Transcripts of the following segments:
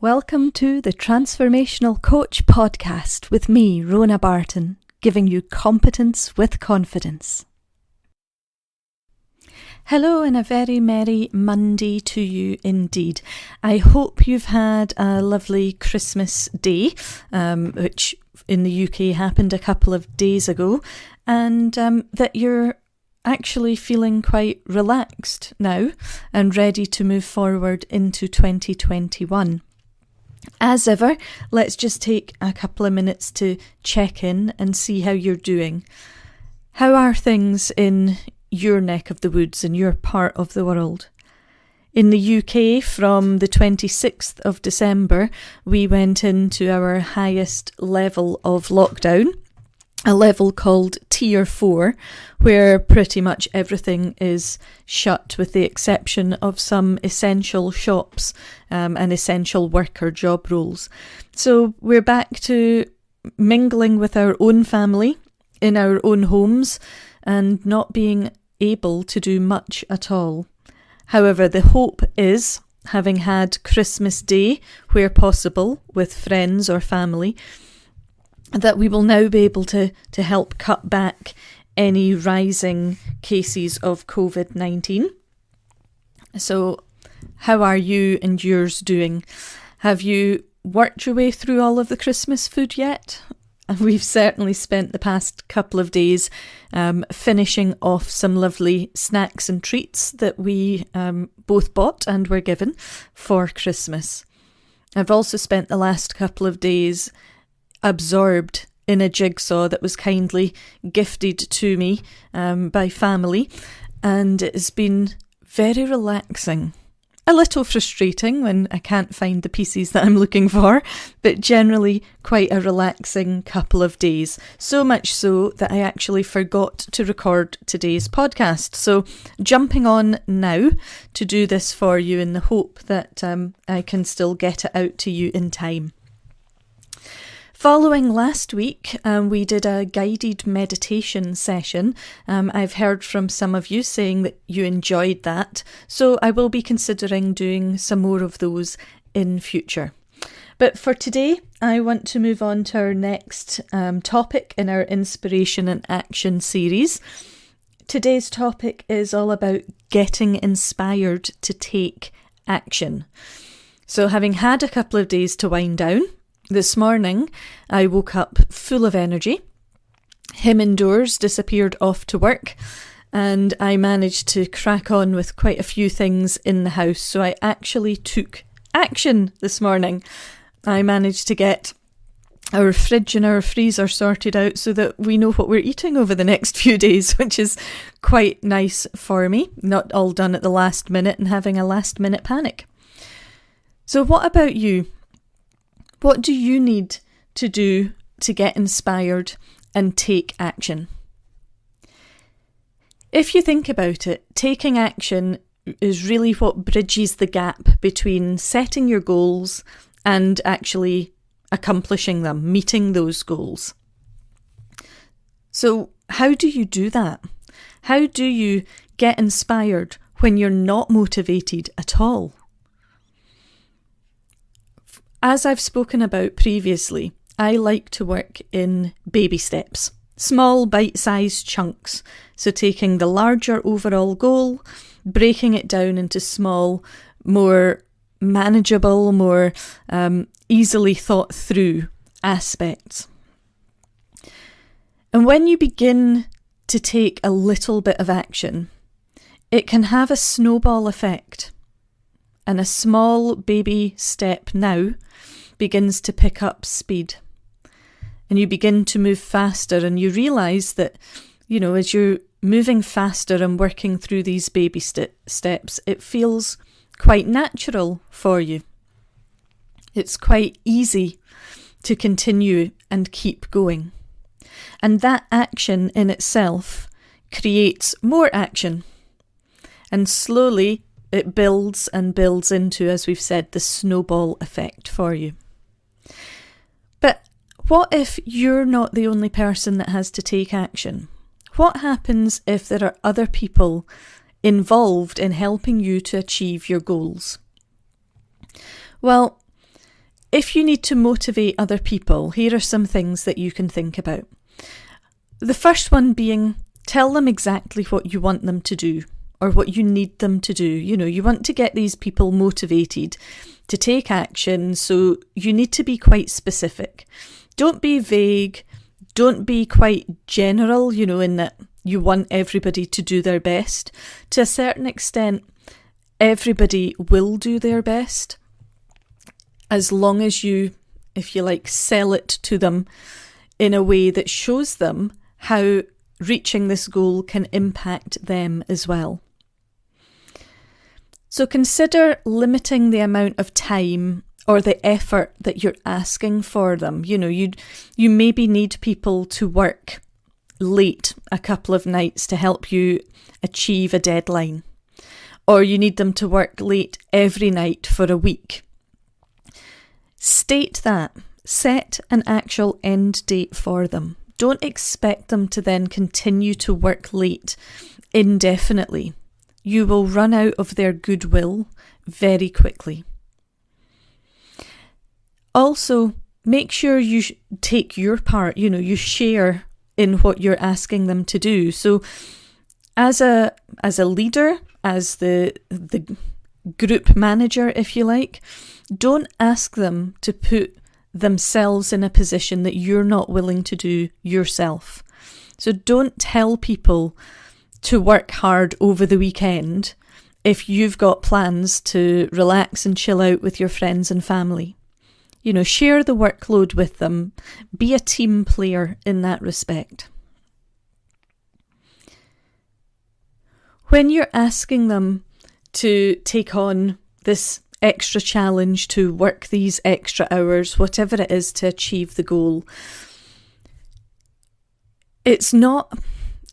Welcome to the Transformational Coach podcast with me, Rona Barton, giving you competence with confidence. Hello and a very merry Monday to you indeed. I hope you've had a lovely Christmas day, which in the UK happened a couple of days ago, and that you're actually feeling quite relaxed now and ready to move forward into 2021. As ever, let's just take a couple of minutes to check in and see how you're doing. How are things in your neck of the woods, in your part of the world? In the UK, from the 26th of December, we went into our highest level of lockdown, a level called Tier 4, where pretty much everything is shut with the exception of some essential shops and essential worker job roles. So we're back to mingling with our own family in our own homes and not being able to do much at all. However, the hope is, having had Christmas Day where possible with friends or family, that we will now be able to help cut back any rising cases of COVID-19. So how are you and yours doing? Have you worked your way through all of the Christmas food yet? We've certainly spent the past couple of days finishing off some lovely snacks and treats that we both bought and were given for Christmas. I've also spent the last couple of days absorbed in a jigsaw that was kindly gifted to me by family, and it has been very relaxing. A little frustrating when I can't find the pieces that I'm looking for, but generally quite a relaxing couple of days. So much so that I actually forgot to record today's podcast. So jumping on now to do this for you in the hope that I can still get it out to you in time. Following last week, we did a guided meditation session. I've heard from some of you saying that you enjoyed that, so I will be considering doing some more of those in future. But for today, I want to move on to our next topic in our Inspiration and Action series. Today's topic is all about getting inspired to take action. So having had a couple of days to wind down, this morning, I woke up full of energy. Him indoors disappeared off to work, and I managed to crack on with quite a few things in the house. So I actually took action this morning. I managed to get our fridge and our freezer sorted out so that we know what we're eating over the next few days, which is quite nice for me. Not all done at the last minute and having a last minute panic. So what about you? What do you need to do to get inspired and take action? If you think about it, taking action is really what bridges the gap between setting your goals and actually accomplishing them, meeting those goals. So how do you do that? How do you get inspired when you're not motivated at all? As I've spoken about previously, I like to work in baby steps, small bite-sized chunks. So taking the larger overall goal, breaking it down into small, more manageable, more easily thought through aspects. And when you begin to take a little bit of action, it can have a snowball effect. And a small baby step now begins to pick up speed. And you begin to move faster, and you realise that, as you're moving faster and working through these baby steps, it feels quite natural for you. It's quite easy to continue and keep going. And that action in itself creates more action. And slowly it builds and builds into, as we've said, the snowball effect for you. But what if you're not the only person that has to take action? What happens if there are other people involved in helping you to achieve your goals? Well, if you need to motivate other people, here are some things that you can think about. The first one being, tell them exactly what you want them to do or what you need them to do. You want to get these people motivated to take action, so you need to be quite specific. Don't be vague. Don't be quite general, in that you want everybody to do their best. To a certain extent, everybody will do their best as long as you, if you like, sell it to them in a way that shows them how reaching this goal can impact them as well. So consider limiting the amount of time or the effort that you're asking for them. You maybe need people to work late a couple of nights to help you achieve a deadline. Or you need them to work late every night for a week. State that. Set an actual end date for them. Don't expect them to then continue to work late indefinitely. You will run out of their goodwill very quickly. Also, make sure you take your part, you share in what you're asking them to do. So as a leader, as the group manager, if you like, don't ask them to put themselves in a position that you're not willing to do yourself. So don't tell people to work hard over the weekend if you've got plans to relax and chill out with your friends and family. Share the workload with them. Be a team player in that respect. When you're asking them to take on this extra challenge, to work these extra hours, whatever it is to achieve the goal, it's not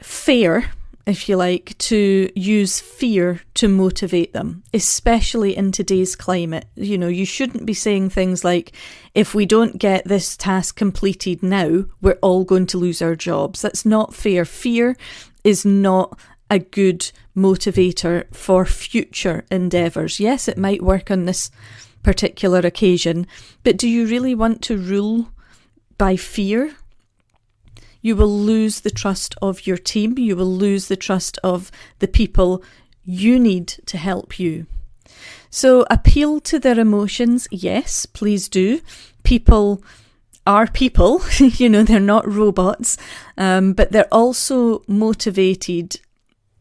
fair, if you like, to use fear to motivate them, especially in today's climate. You shouldn't be saying things like, if we don't get this task completed now, we're all going to lose our jobs. That's not fair. Fear is not a good motivator for future endeavours. Yes, it might work on this particular occasion, but do you really want to rule by fear? You will lose the trust of your team. You will lose the trust of the people you need to help you. So appeal to their emotions. Yes, please do. People are people, they're not robots, but they're also motivated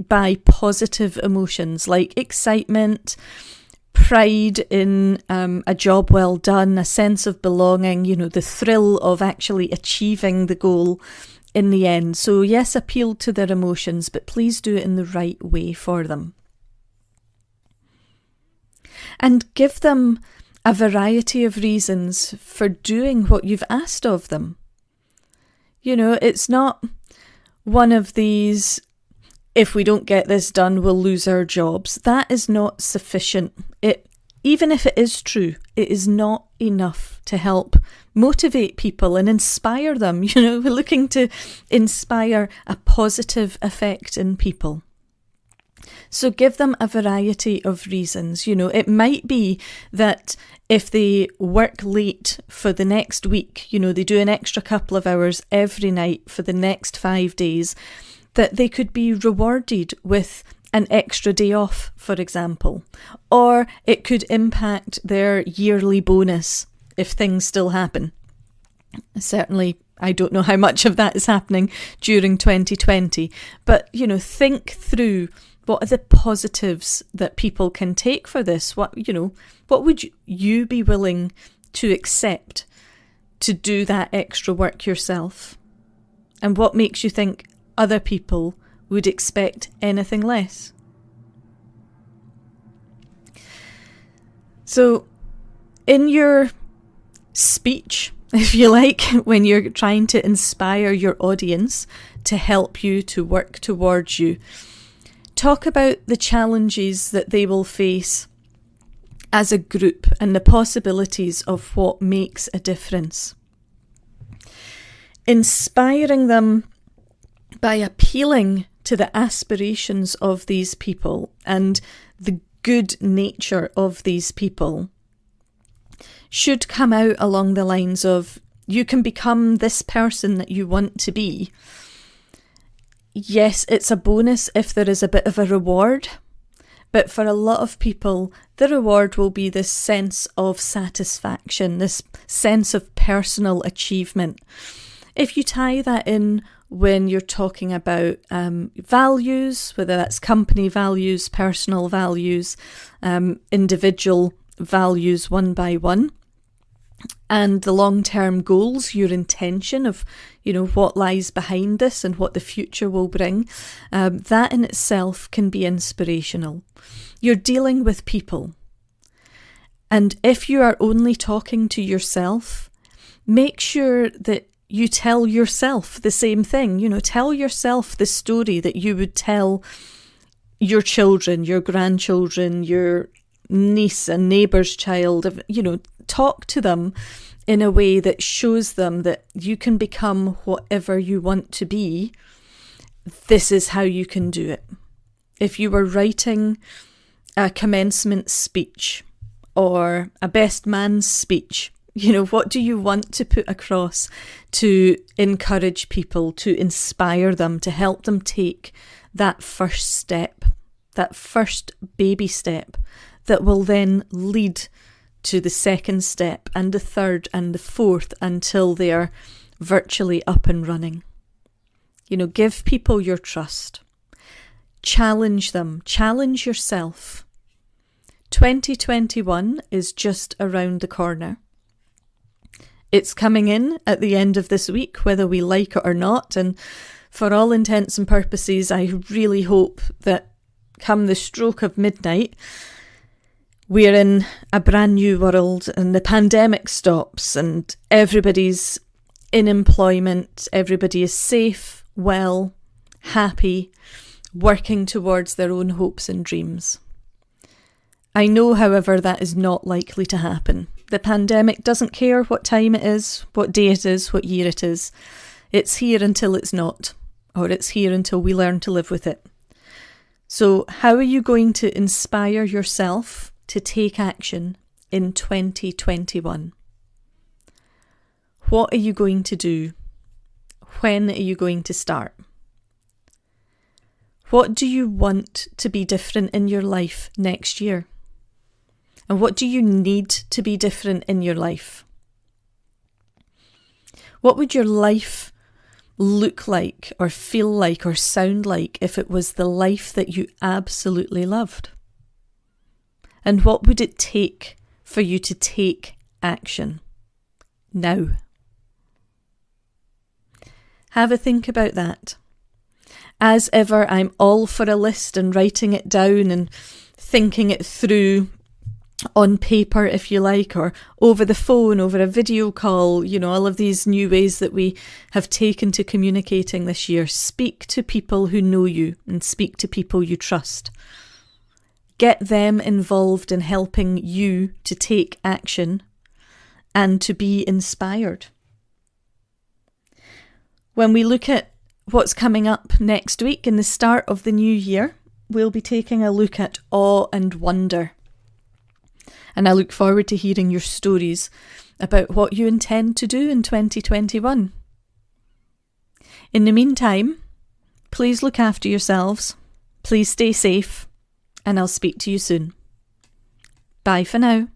by positive emotions like excitement, pride in a job well done, a sense of belonging, the thrill of actually achieving the goal in the end. So yes, appeal to their emotions, but please do it in the right way for them. And give them a variety of reasons for doing what you've asked of them. It's not one of these, if we don't get this done, we'll lose our jobs. That is not sufficient. Even if it is true, it is not enough to help motivate people and inspire them. We're looking to inspire a positive effect in people. So give them a variety of reasons. It might be that if they work late for the next week, they do an extra couple of hours every night for the next 5 days, that they could be rewarded with an extra day off, for example. Or it could impact their yearly bonus if things still happen. Certainly, I don't know how much of that is happening during 2020. But, think through, what are the positives that people can take for this? What would you be willing to accept to do that extra work yourself? And what makes you think other people would expect anything less? So in your speech, if you like, when you're trying to inspire your audience to help you, to work towards you, talk about the challenges that they will face as a group and the possibilities of what makes a difference. Inspiring them by appealing to the aspirations of these people and the good nature of these people should come out along the lines of, you can become this person that you want to be. Yes, it's a bonus if there is a bit of a reward, but for a lot of people, the reward will be this sense of satisfaction, this sense of personal achievement. If you tie that in when you're talking about values, whether that's company values, personal values, individual values one by one, and the long-term goals, your intention of, what lies behind this and what the future will bring, that in itself can be inspirational. You're dealing with people. And if you are only talking to yourself, make sure that you tell yourself the same thing. Tell yourself the story that you would tell your children, your grandchildren, your niece and neighbour's child. Talk to them in a way that shows them that you can become whatever you want to be. This is how you can do it. If you were writing a commencement speech or a best man's speech, what do you want to put across to encourage people, to inspire them, to help them take that first step, that first baby step that will then lead to the second step and the third and the fourth until they are virtually up and running. Give people your trust. Challenge them. Challenge yourself. 2021 is just around the corner. It's coming in at the end of this week, whether we like it or not. And for all intents and purposes, I really hope that come the stroke of midnight, we're in a brand new world and the pandemic stops and everybody's in employment. Everybody is safe, well, happy, working towards their own hopes and dreams. I know, however, that is not likely to happen. The pandemic doesn't care what time it is, what day it is, what year it is. It's here until it's not, or it's here until we learn to live with it. So how are you going to inspire yourself to take action in 2021? What are you going to do? When are you going to start? What do you want to be different in your life next year? And what do you need to be different in your life? What would your life look like or feel like or sound like if it was the life that you absolutely loved? And what would it take for you to take action now? Have a think about that. As ever, I'm all for a list and writing it down and thinking it through on paper, if you like, or over the phone, over a video call, all of these new ways that we have taken to communicating this year. Speak to people who know you and speak to people you trust. Get them involved in helping you to take action and to be inspired. When we look at what's coming up next week in the start of the new year, we'll be taking a look at awe and wonder. And I look forward to hearing your stories about what you intend to do in 2021. In the meantime, please look after yourselves, please stay safe, and I'll speak to you soon. Bye for now.